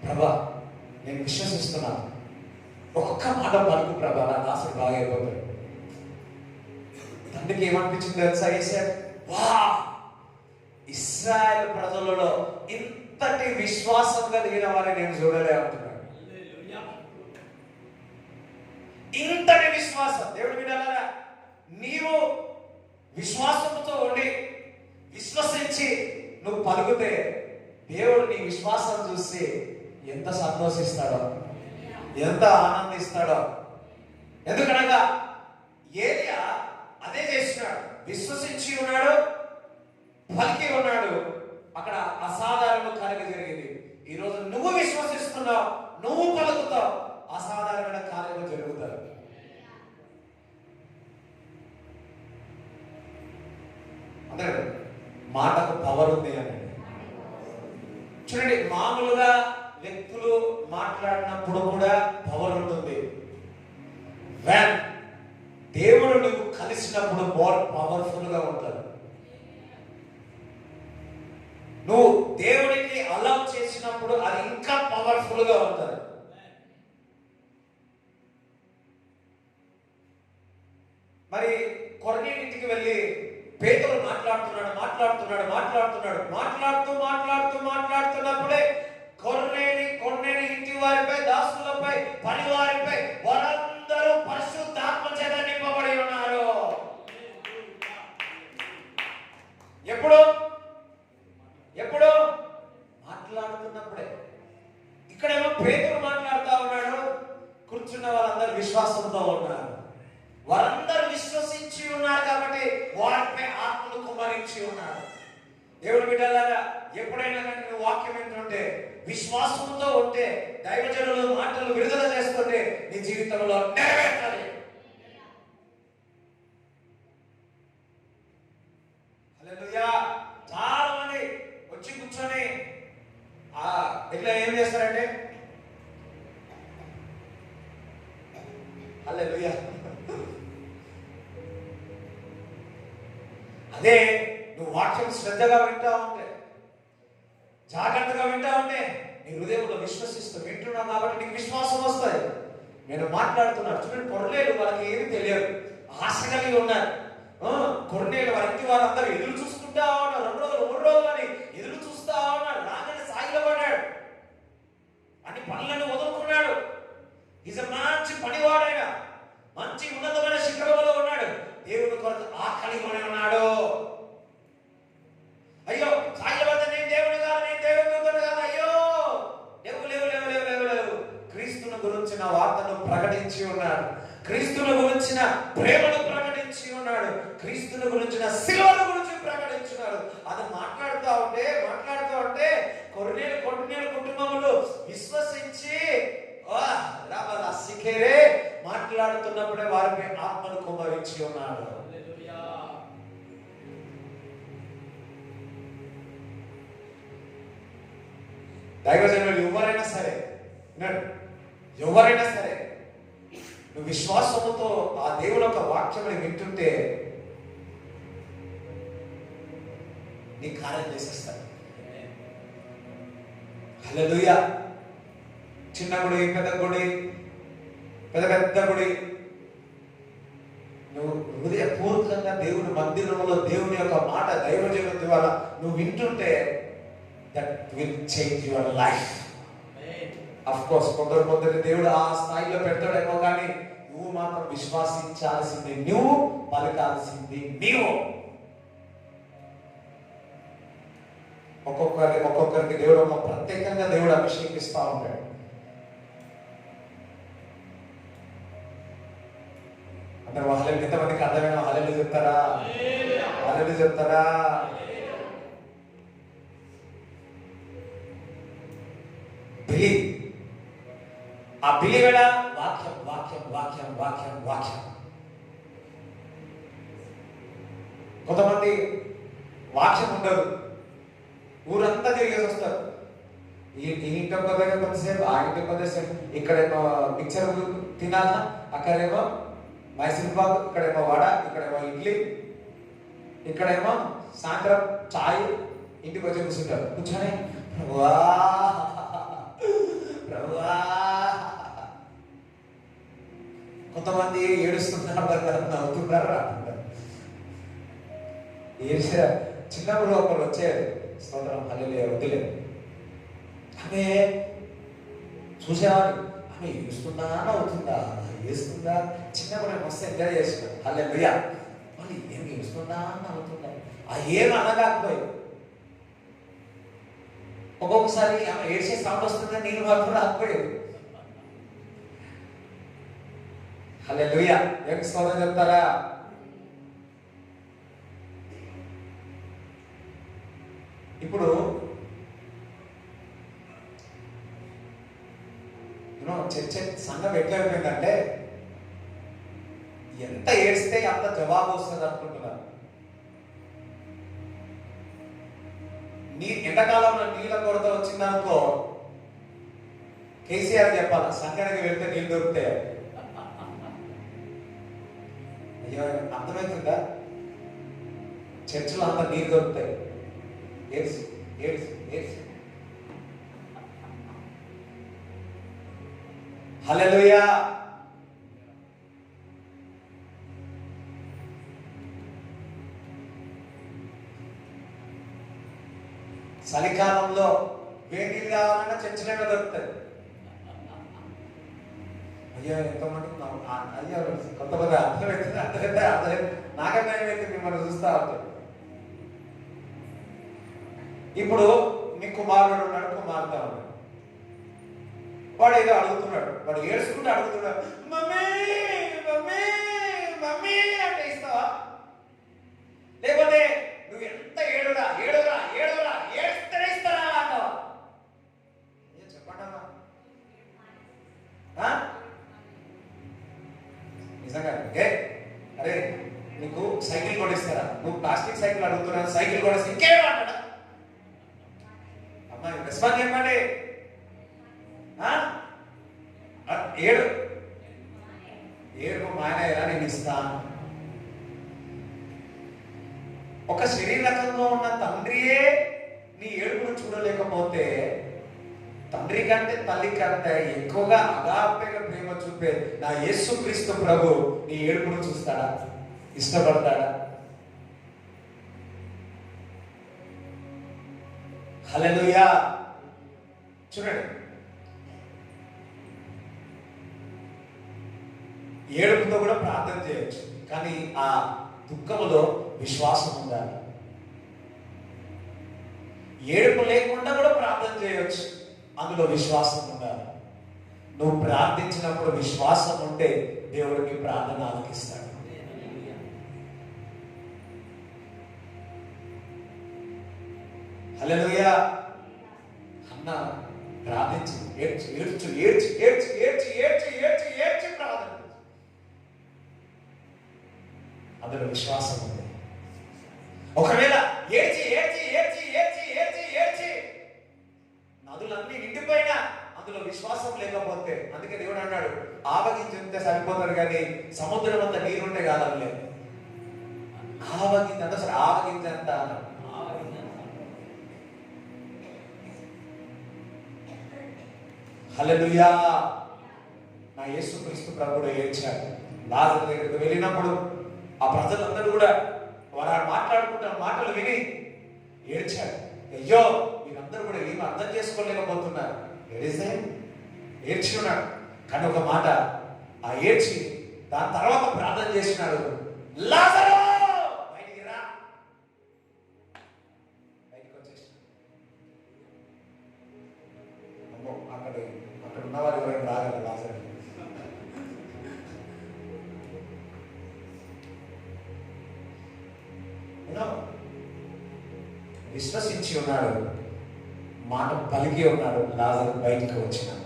ప్రభా నేను విశ్వసిస్తున్నాను, ఒక్క మాట పలుకు ప్రభా, నా దాసుడు బాగైపోతాడు. తండ్రికి ఏమనిపించింది తెలుసా? వా, ఇశ్రాయేలు ప్రజలలో ఇంతటి విశ్వాసం కలిగిన వారిని నేను చూడలే అంటున్నాడు. ఇంతటి విశ్వాసం. దేవుడి బిడ్డలారా, నీవు విశ్వాసంతో ఉండి విశ్వసించి నువ్వు పలుకుతే దేవుడు నీ విశ్వాసం చూసి ఎంత సంతోషిస్తాడో, ఎంత ఆనందిస్తాడో. ఎందుకనగా ఏలియా అదే చేస్తున్నాడు, విశ్వసించి ఉన్నాడు, పలికి ఉన్నాడు, అక్కడ అసాధారణ కార్యం జరిగింది. ఈరోజు నువ్వు విశ్వసిస్తున్నావు, నువ్వు పలుకుతావు, అసాధారణమైన కార్యాలు జరుగుతాయి. అంటే మాటకు పవర్ ఉంది అని చూడండి. మామూలుగా వ్యక్తులు మాట్లాడినప్పుడు కూడా పవర్ ఉంటుంది. దేవుడు నువ్వు కలిసినప్పుడు మోర్ పవర్ఫుల్ గా ఉంటాడు. నువ్వు దేవుడికి అలౌ చేసినప్పుడు అది ఇంకా పవర్ఫుల్ గా ఉంటుంది. మరి కొర్నేలికి వెళ్ళి పేతురు మాట్లాడుతున్నప్పుడే కొర్నేలి ఇంటి వారిపై, దాసులపై, పని వారిపై వారందరూ పరిశుద్ధాత్మ చేత నింపబడి ఉన్నారు. ఎప్పుడు మాట్లాడుతున్నప్పుడే. ఇక్కడేమో పేతురు మాట్లాడుతూ ఉన్నాడు, కూర్చున్న వాళ్ళందరూ విశ్వాసంతో ఉన్నారు. వారందరూ విశ్వసించి ఉన్నారు కాబట్టి వారిపై ఆత్మను కుమ్మరించి ఉన్నారు. దేవుడు బిడ్డలారా, ఎప్పుడైనా కానీ నువ్వు వాక్యం ఏంటంటే విశ్వాసంతో ఉంటే, దైవజనుల మాటలు విడుదల చేస్తుంటే నీ జీవితంలో నెరవేర్చాలి. హల్లెలూయా. చాలా మంది వచ్చి కూర్చొని ఇట్లా ఏం చేస్తారంటే, హల్లెలూయా, అదే నువ్వు వాక్యం శ్రద్ధగా వింటా ఉంటే, జాగ్రత్తగా వింటా ఉంటే, నీ హృదయంలో విశ్వసిస్తూ వింటున్నావు కాబట్టి నీకు విశ్వాసం వస్తుంది. నేను మాట్లాడుతున్నాను చూడండి, కొర్నేలు వాళ్ళకి ఏమి తెలియదు, ఆశ కలిగి ఉన్నారు. కొర్నేలు వారి ఇంటి వాళ్ళందరూ ఎదురు చూసుకుంటా ఉన్నారు. 2 రోజులు 3 రోజులు అని ఎదురు చూస్తూ పనులను వదులుకున్నాడు. ఈజ్ మంచి పనివాడైన, మంచి ఉన్నతమైన శిఖరంలో ఉన్నాడు. దేవుని కొరకు ఆకలిగానే ఉన్నాడు. అయ్యో సాయిబాబా, నేను దేవుడు కాదు, నేను దేవుడు కాదు, అయ్యో లేవు లేవు లేవు లేవు లేవు లేవు. క్రీస్తుని గురించిన వార్తను ప్రకటించి ఉన్నాడు. క్రీస్తుని గురించిన ప్రేమను ప్రకటించి ఉన్నాడు. క్రీస్తుని గురించిన శిలువను గురించి ప్రకటించున్నాడు. అది మాట్లాడుతూ ఉంటే కొన్నేళ్ళు కుటుంబములు విశ్వసించి మాట్లాడుతున్నప్పుడే వారిపై ఆత్మను కుమ్మరించి ఉన్నాడు. దైవజనులు ఎవరైనా సరే నువ్వు విశ్వాసముతో ఆ దేవుని యొక్క వాక్యం వింటుంటే నీ కార్యం చేసేస్తాడు. హల్లెలూయా. చిన్న గుడి, పెద్ద గుడి, పెద్ద గుడి, నువ్వు హృదయపూర్వకంగా దేవుని మందిరంలో దేవుని యొక్క మాట దైవజనుల ద్వారా నువ్వు వింటుంటే that will change your life. Of course కొందరు దేవుడు ఆ స్థాయిలో పెడతాడేమో, కానీ నువ్వు మాత్రం విశ్వాసించాల్సింది, నువ్వు పలకాల్సింది నీవు. ఒక్కొక్కరికి దేవుడు ఒక ప్రత్యేకంగా దేవుడు అభిషేకిస్తూ ఉంటాడు. అందరు హల్లెలూయా. ఎంతమందికి అర్థమైన హల్లెలూయా చెప్తారా? హల్లెలూయా చెప్తారా? ఆ బిలివేళ వాక్యం వాక్యం వాక్యం వాక్యం వాక్యం. కొంతమంది వాక్యం ఉండదు, ఊరంతా తిరిగేసి వస్తారు. ఈ ఇంటి ఒక దగ్గర కొంతసేపు, ఆ ఇంటి కొంతసేపు, ఇక్కడేమో మిక్చర్ తినాలా, అక్కడేమో మైసూర్ పాకు, ఇక్కడేమో వడ, ఇక్కడేమో ఇడ్లీ, ఇక్కడేమో సాయంత్రం చాయ్. ఇంటికి వచ్చి కూర్చుంటారు. కూర్చొని ప్రభువా ప్రభువా. కొంతమంది ఏడుస్తున్నారు, నవ్వుతున్నారు. ఏడ్చా. చిన్నప్పుడు ఒకరు వచ్చేది, స్తోత్రం హల్లెలూయా వద్దులేదు, ఆమె చూసేవాడు, ఆమె ఏడుస్తుందా నవ్వుతుందా, ఏడుస్తుందా. చిన్నప్పుడు నేను మస్తు ఎంజాయ్ చేస్తున్నాను. హల్లెలూయా. మళ్ళీ ఏమి ఏడుస్తుందా నవ్వుతుందా, ఆ ఏమి అనగాకపోయి ఒక్కొక్కసారి ఆమె ఏడ్చే సౌండ్ వస్తుందా, నేను మాత్రం రాకపోయాడు. హల్లెలూయా. ఏమి స్తోత్రం చెప్తారా? ఇప్పుడు చర్చ సంఘం ఎట్లా అయిపోయిందంటే, ఎంత ఏడిస్తే అంత జవాబు వస్తుంది అనుకుంటున్నారు. ఎండాకాలంలో నీళ్ళ కొరత వచ్చిందనుకో, కేసీఆర్ చెప్పాలి, సంఘానికి వెళ్తే నీళ్ళు దొరుకుతాయి. అయ్యో అర్థమవుతుందా? చర్చిలో అంత నీళ్ళు దొరుకుతాయి. ఏడ్స్ ఏడ్స్ ఏడ్స్. హల్లెలూయా. చలికాలంలో వేడి నీళ్ళు కావాలన్నా చర్చిలోనే దొరుకుతాయి. అయ్యో ఎంతమంది, అయ్యో కొంతమంది అర్థమైతే నాకన్నా ఏమైతే మిమ్మల్ని చూస్తా ఉంటారు. ఇప్పుడు నీ కుమారుడు ఉన్నాడు, కుమార్తె ఉన్నాడు, వాడు ఏదో అడుగుతున్నాడు, వాడు ఏడుచుకుంటూ అడుగుతున్నాడు, మమ్మీ మమ్మీ మమ్మీ అంటే ఇస్తావా? లేకపోతే నువ్వు ఎంత ఏడురా ఏడురా ఏడురా ఏడుస్తూనే ఇస్తారా అంటావా? చెప్పండి నిజంగా. అరే నీకు సైకిల్ కొనిస్తారా? నువ్వు ప్లాస్టిక్ సైకిల్ అడుగుతున్నావు, సైకిల్ కొనేసి ఇంకేమో అంటాడా? అమ్మాయి రెస్పాన్స్ చెప్పండి. ఏడు ఏడు మాయనయ్యా నేను ఇస్తాను. ఒక శరీరకంగా ఉన్న తండ్రియే నీ ఏడుపును చూడలేకపోతే, తండ్రి కంటే తల్లి కంటే ఎక్కువగా అగాపెగా ప్రేమ చూపే నా యేసుక్రీస్తు ప్రభు నీ ఏడుపును చూస్తాడా? ఇష్టపడతాడా? హల్లెలూయా. చూడండి, ఏడుపుతో కూడా ప్రార్థన చేయొచ్చు, కానీ ఆ దుఃఖములో విశ్వాసం ఉండాలి. ఏడుపు లేకుండా కూడా ప్రార్థన చేయొచ్చు, అందులో విశ్వాసం ఉండాలి. నువ్వు ప్రార్థించినప్పుడు విశ్వాసం ఉంటే దేవుడికి ప్రార్థన ఆలకిస్తాడు. హల్లెలూయా. అన్న ప్రార్థించి ఏడ్చి ఏడ్చి ఏడ్చి ఏడ్చి ఏడ్చి ఏడ్చి ఏడ్చి ఏడ్చి ప్రార్థన, అందులో విశ్వాసం ఉంది. ఒకవేళ ఏడ్చి ఏడ్చి ఏడ్చి ఏడ్చి ఏడ్చి ఏడ్చి నదులన్నీ నిండిపోయినా అందులో విశ్వాసం లేకపోతే, అందుకే దేవుడు అన్నాడు ఆవగించుంటే సరిపోతారు కానీ సముద్రం అంతా నీరుంటే కాదనలే. ఆవగించంత సరే ఆవగించంత అన్నాడు. హల్లెలూయా. నా యేసుక్రీస్తు ప్రభువు ఏడ్చాడు. లాజరు దగ్గరికి వెళ్ళినప్పుడు ఆ ప్రజలందరూ కూడా వారు మాట్లాడుకుంటున్న మాటలు విని ఏడ్చాడు. అయ్యో వీరందరూ కూడా ఏమి అర్థం చేసుకోలేకపోతున్నారు, ఏడ్చి ఉన్నాడు. కానీ ఒక మాట ఆ ఏడ్చి దాని తర్వాత ప్రార్థన చేసినాడు, లాజరు బయటికి రా. బయటికి వచ్చేసినాడు. అక్కడ ఉన్నవారు ఎవరైనా రాగలరు లాజరు? విశ్వసించి ఉన్నాడు, మాట పలికి ఉన్నాడు, లాజరు బయటికి వచ్చినాడు.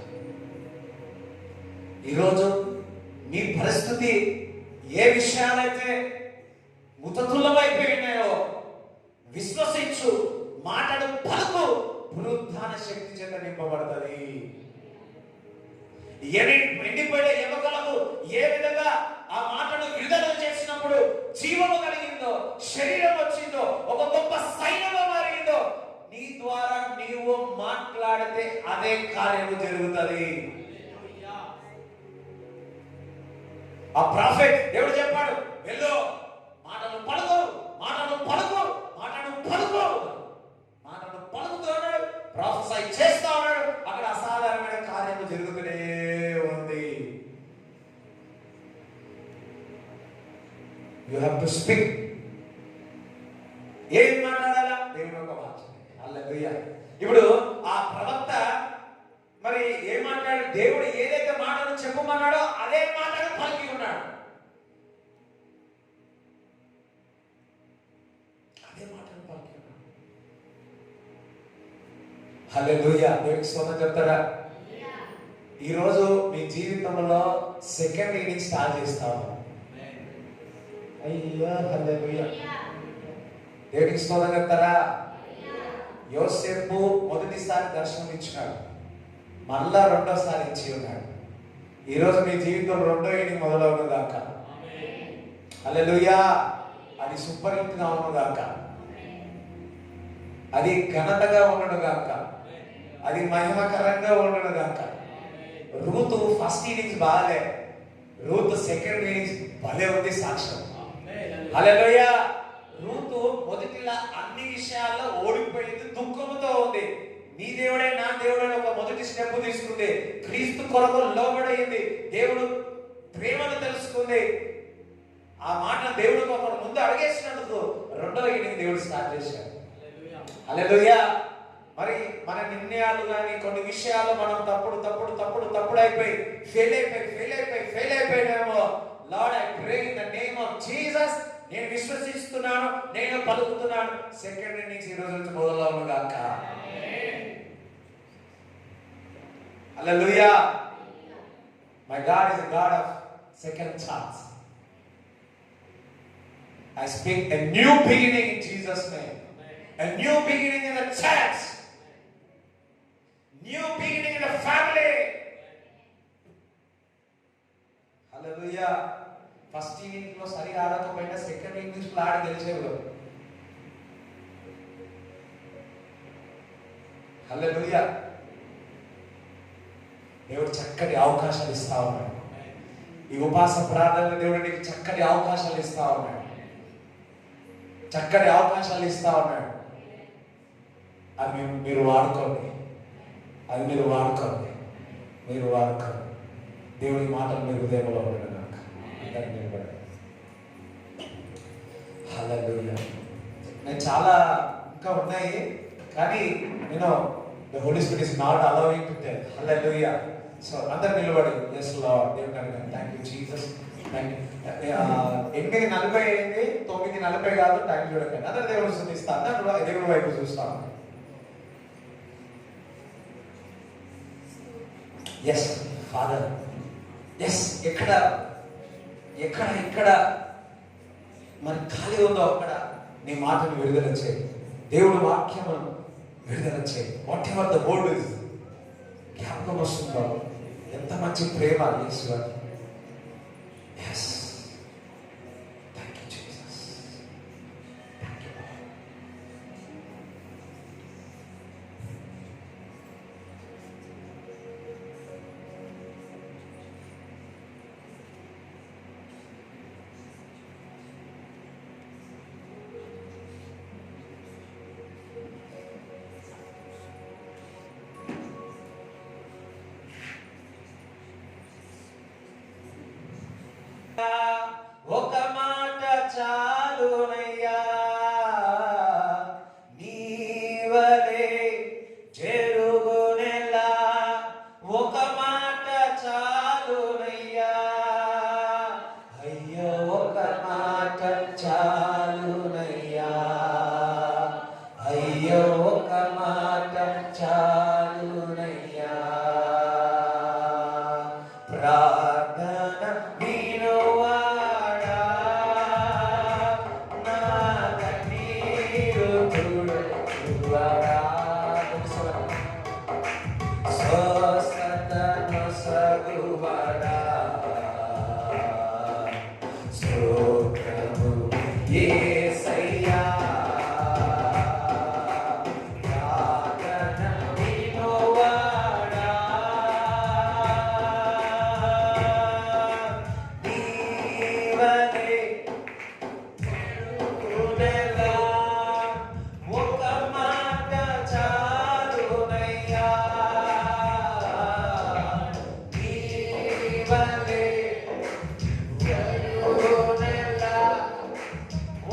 ఈరోజు మీ పరిస్థితి ఏ విషయాలైతే ముతతుల్లమైపోయి ఉన్నాయో విశ్వసించు, మాటను పలుకు, పునరుద్ధాన శక్తి చేత నింపబడుతుంది. ఎండిపోయిన ఎముకలకు ఏ విధంగా ఆ మాటను విడుదల చేసినప్పుడు జీవము కలిగిందో, శరీరం వచ్చిందో, ఒక గొప్ప సైన్యంగా మారిందో, నీ ద్వారా నీవు మాట్లాడితే అదే కార్యము జరుగుతుంది. ఆ ప్రాఫెట్ దేవుడు చెప్పాడు, వెళ్ళు మాటను పలుకు, మాటను పలుకు, మాటను పలుకు, మాటను పలుకుతూ ఉన్నాడు, ప్రొఫెసై చేస్తా ఉన్నాడు. అక్కడ అసాధారణమైన కార్యము జరుగుతూనే ఉంది. You have to speak. ఏం మాట్లాడాలా? దేవుని యొక్క వాక్యం. హల్లెలూయా. ఇప్పుడు ఆ ప్రవక్త మరి ఏం మాట్లాడు? దేవుడు ఏదైతే మాటను చెప్పమన్నాడో అదే మాటను పలికి ఉన్నాడు. అదే మాటను పలికి ఉన్నాడు. హల్లెలూయా. దేవునికి స్తోత్రం చెప్తారా? ఈరోజు మీ జీవితంలో సెకండ్ ఇన్నింగ్ స్టార్ట్ చేస్తాము. అయ్యా హల్లెలూయా. దేవునికి స్తోత్రం చెప్తారా? యోసేపు మొదటిసారి దర్శనం ఇచ్చినాడు, మళ్ళా రెండోసారి ఇచ్చి ఉన్నాడు. ఈరోజు మీ జీవితంలో రెండో ఇన్నింగ్ మొదలవును గాక. హల్లెలూయా. అది సూపర్ హిట్ గా అవును గాక, అది ఘనతగా ఉండను గాక, అది మహిమకరంగా ఉండను గాక. రూత్ ఫస్ట్ ఇన్నింగ్స్ బాగాలే, రూత్ సెకండ్ ఇన్నింగ్స్ భలే ఉంది. సాక్ష్యం. హల్లెలూయా. రూత్ మొదటిలా అన్ని విషయాల్లో ఓడిపోయింది, దుఃఖంతో ఉంది. నీ దేవుడే నా దేవుడే ఒక మొదటి స్టెప్ తీసుకుంది, క్రీస్తు కొరకు లోబడైంది, దేవుడు ప్రేమను తెలుసుకుంది. ఆ మాట దేవుడికి ఒక ముందు అడిగేసినందుకు రెండో ఇన్నింగ్ దేవుడు స్టార్ట్ చేశాడు. హల్లెలూయా. మరి మన నిర్ణయాలు కానీ కొన్ని విషయాలు మనం తప్పుడు అయిపోయి ఫెయిల్ అయిపోయినామో, Lord I pray in the name of Jesus, నేను విశ్వసిస్తున్నాను, నేను పలుకుతున్నాను. సెకండ్ ఇన్నింగ్స్ ఈ రోజు నుంచి మొదలవును గాక. హల్లెలూయా. My God is a God of second chance. I speak a new beginning in Jesus' name. A new beginning in the church. New beginning in the family. Hallelujah. First innings లో సరి ఆడకపోయినా second innings లో ఆడి గెలిచేవాడు. హల్లెలూయా. దేవుడు చక్కటి అవకాశాలు ఇస్తా ఉన్నాడు. ఈ ఉపాస ప్రార్థనలో దేవుడు నీకు చక్కటి అవకాశాలు ఇస్తా ఉన్నాడు, చక్కటి అవకాశాలు ఇస్తా ఉన్నాడు. అది మీరు వాడుకోండి, అది మీరు వాడుకోండి. దేవుడి మాటలు మీరు హృదయంలో ఉండడం. అందరూ నిలబడండి. హల్లెలూయా. నేను చాలా ఇంకా ఉన్నాయి, కానీ నేను the Holy Spirit is not allowing to tell. Hallelujah. So అందరూ నిలబడి, yes Lord, దేవుని thank you Jesus, thank you. 8:40 అయింది, 9:40 కాదు, టైం చూడకండి. అందరూ దేవుడు స్తుతిస్తా, అందరూ దేవుడి వైపు చూస్తాం. ఎస్ ఫాదర్, ఎస్ ఎక్కడ మరి ఖాళీ ఉందో అక్కడ నీ మాటను విడుదల చేయి, దేవుడు వాక్యమును విడుదల చేయి. Whatever the word is, జ్ఞాపకం వస్తుందో ఎంత మంచి ప్రేమ యేసు. Yes thank you Jesus, thank you. ఒక మాట చాలునయ్యా, నీవలే జరుగునెలా. ఒక మాట చాలునయ్యా, అయ్యో ఒక మాట చాలునయ్యా, అయ్యో ఒక మాట చాలునయ్యా. ప్రార్థన వినువాడా, నా కన్నీరు తుడుచువాడా, స్వస్థతను సగువాడా, స్తోత్రము యేసయ్యా. ప్రార్థన వినువాడా, నీవలే జరుగునెలా. ఒక మాట చాలునయ్యా, నీవలే జరుగునెలా.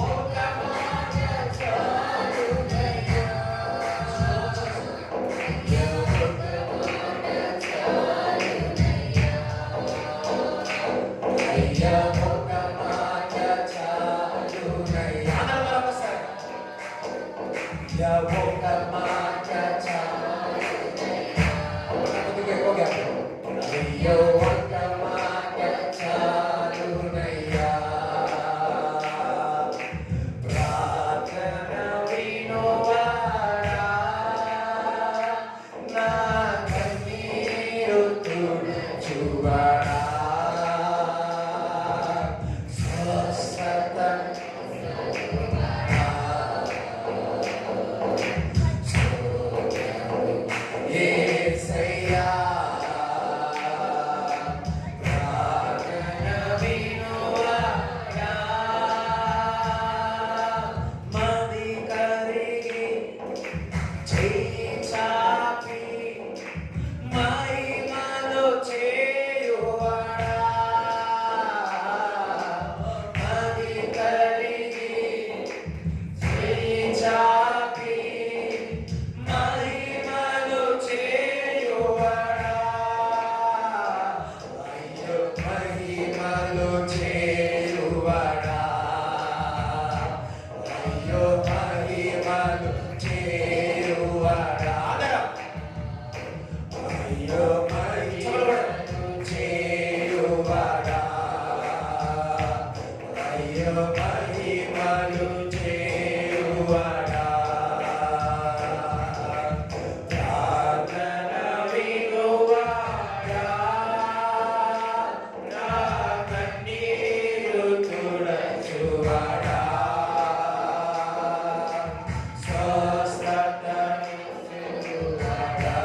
ఒక మాట చాలునయ్యా, అయ్యా ఒక మాట చాలునయ్యా. అందరూ మరొకసారి, అయ్యా ఒక మాట చాలునయ్యా. కొద్దిగా ఎక్కువగా, అయ్యా ఒక మాట చాలునయ్యా. ప్రార్థన వినువాడా, నా కన్నీరు తుడుచువాడా, స్వస్థత యేసయ్యా. ప్రార్థన వినువాడా, మది కరిగి చెయ్యి చాపి మహిమలు చేయువాడా, మది కరిగి చెయ్యి చాపి మహిమలు చేయువాడా, అయ్యో మహిమలు చేయువాడా, అయ్యో మహిమలు చేయువాడా. అందరం, అయ్యో మహిమలు చేయువాడా, అయ్యో మహిమలు చేయువాడా. ప్రార్థన వినువాడా, నా కన్నీరు తుడచువాడా, స్వస్థతను ఇచ్చువాడా,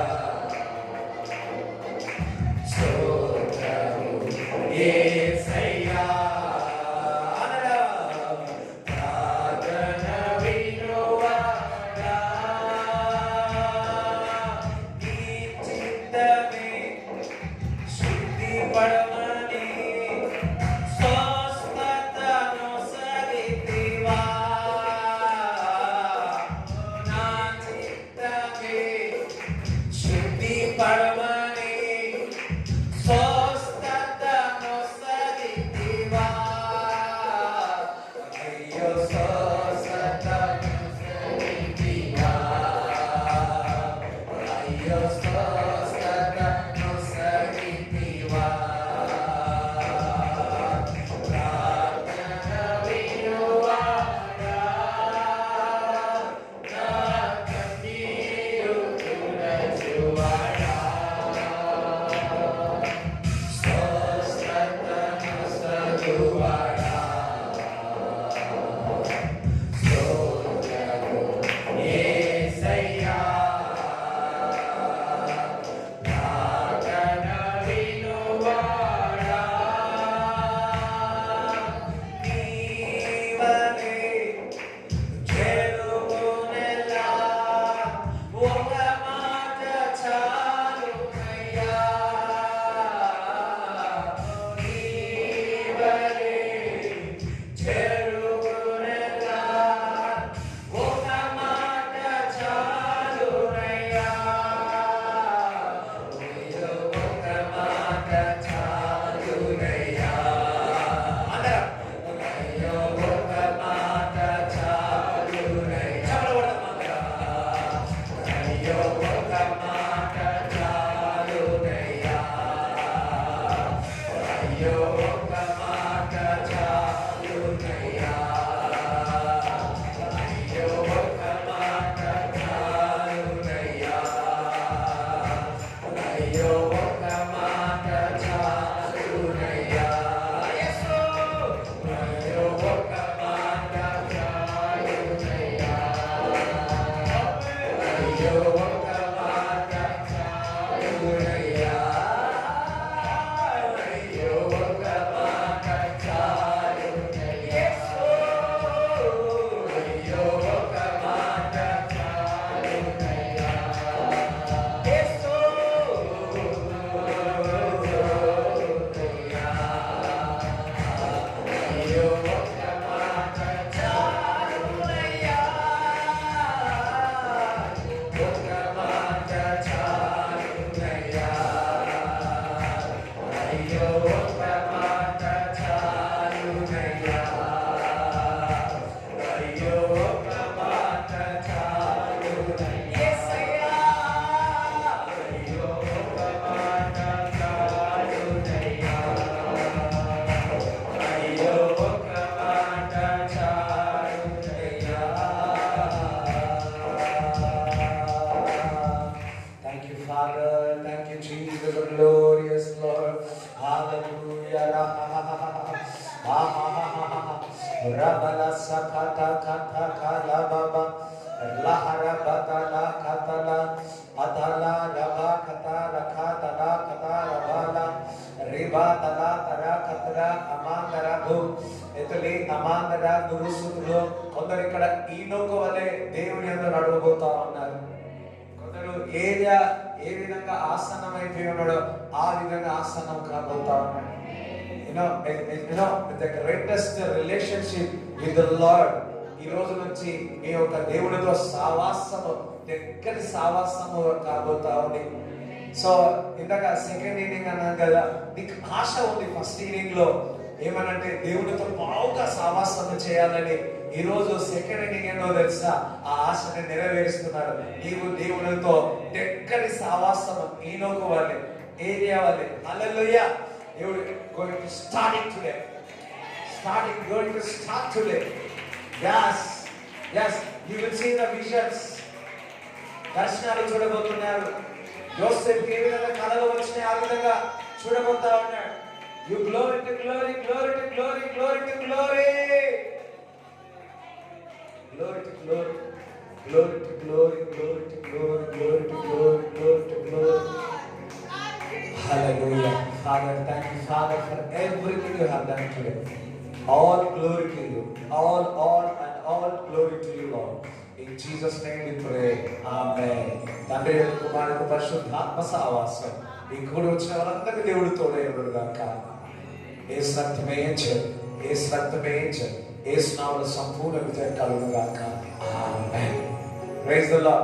స్తోత్రము యేసయ్యా. ఆహాహాహాహా. రబల సకట కథ కల బబ లహర బతల కథల అతల రబ కథ రఖ తల కథ రబల రిబా తల తర కతర అమాందర భూ ఎతలి అమాందర గురుసుతులు. కొందరు ఇక్కడ ఈనోకు వలె దేవుని యందు నడవబోతా ఉన్నారు. కొందరు ఏరియా ఏ విధంగా ఆసనం అయిపోయి ఉన్నాడో ఆ విధంగా ఆసనం కాబోతా ఉన్నాడు. The greatest relationship with the Lord ఈ రోజు నుంచి మీ యొక్క దేవుడితో సావాసము, దగ్గరి సావాసము కాబోతా ఉంది. సో ఇందాక సెకండ్ ఇన్నింగ్ అన్నాను కదా, నీకు ఆశ ఉంది. ఫస్ట్ ఇన్నింగ్ లో ఏమనంటే దేవుడితో బాగా సావాసము చేయాలని. ఈ రోజు సెకండ్ ఇన్నింగ్ ఏంటో తెలుసా, ఆ ఆశని నెరవేరుస్తున్నారు. నీవు దేవుడితో దగ్గరి సావాసము ఈనోకు వాళ్ళే, ఏరియా వాళ్ళే. హల్లెలూయా. You're going to start it today. Going to start today. Yes. You will see the visions. దర్శనాలు చూడబోతున్నారు. యోసేపు ఏ విధంగా కలలు వచ్చినాయి ఆ విధంగా చూడబోతా ఉన్నాడు. You glory to glory, glory to glory, glory to glory. Glory to glory, glory to glory, glory to glory, glory to glory, glory to glory. Hallelujah. Father, thank you, Father, for everything you have done today. All glory to you. All glory to you, Lord. In Jesus' name we pray. Amen. తండ్రి కుమారుడు పరిశుద్ధాత్మ సహవాసం ఈ కూడి వచ్చిన వాళ్ళందరికీ దేవుడు తోడేయుడు గాక. యేసు రక్తమే జయం, యేసు రక్తమే జయం, యేసు నామములో సంపూర్ణ విజయం కలుగును గాక. ఆమేన్. Praise the Lord.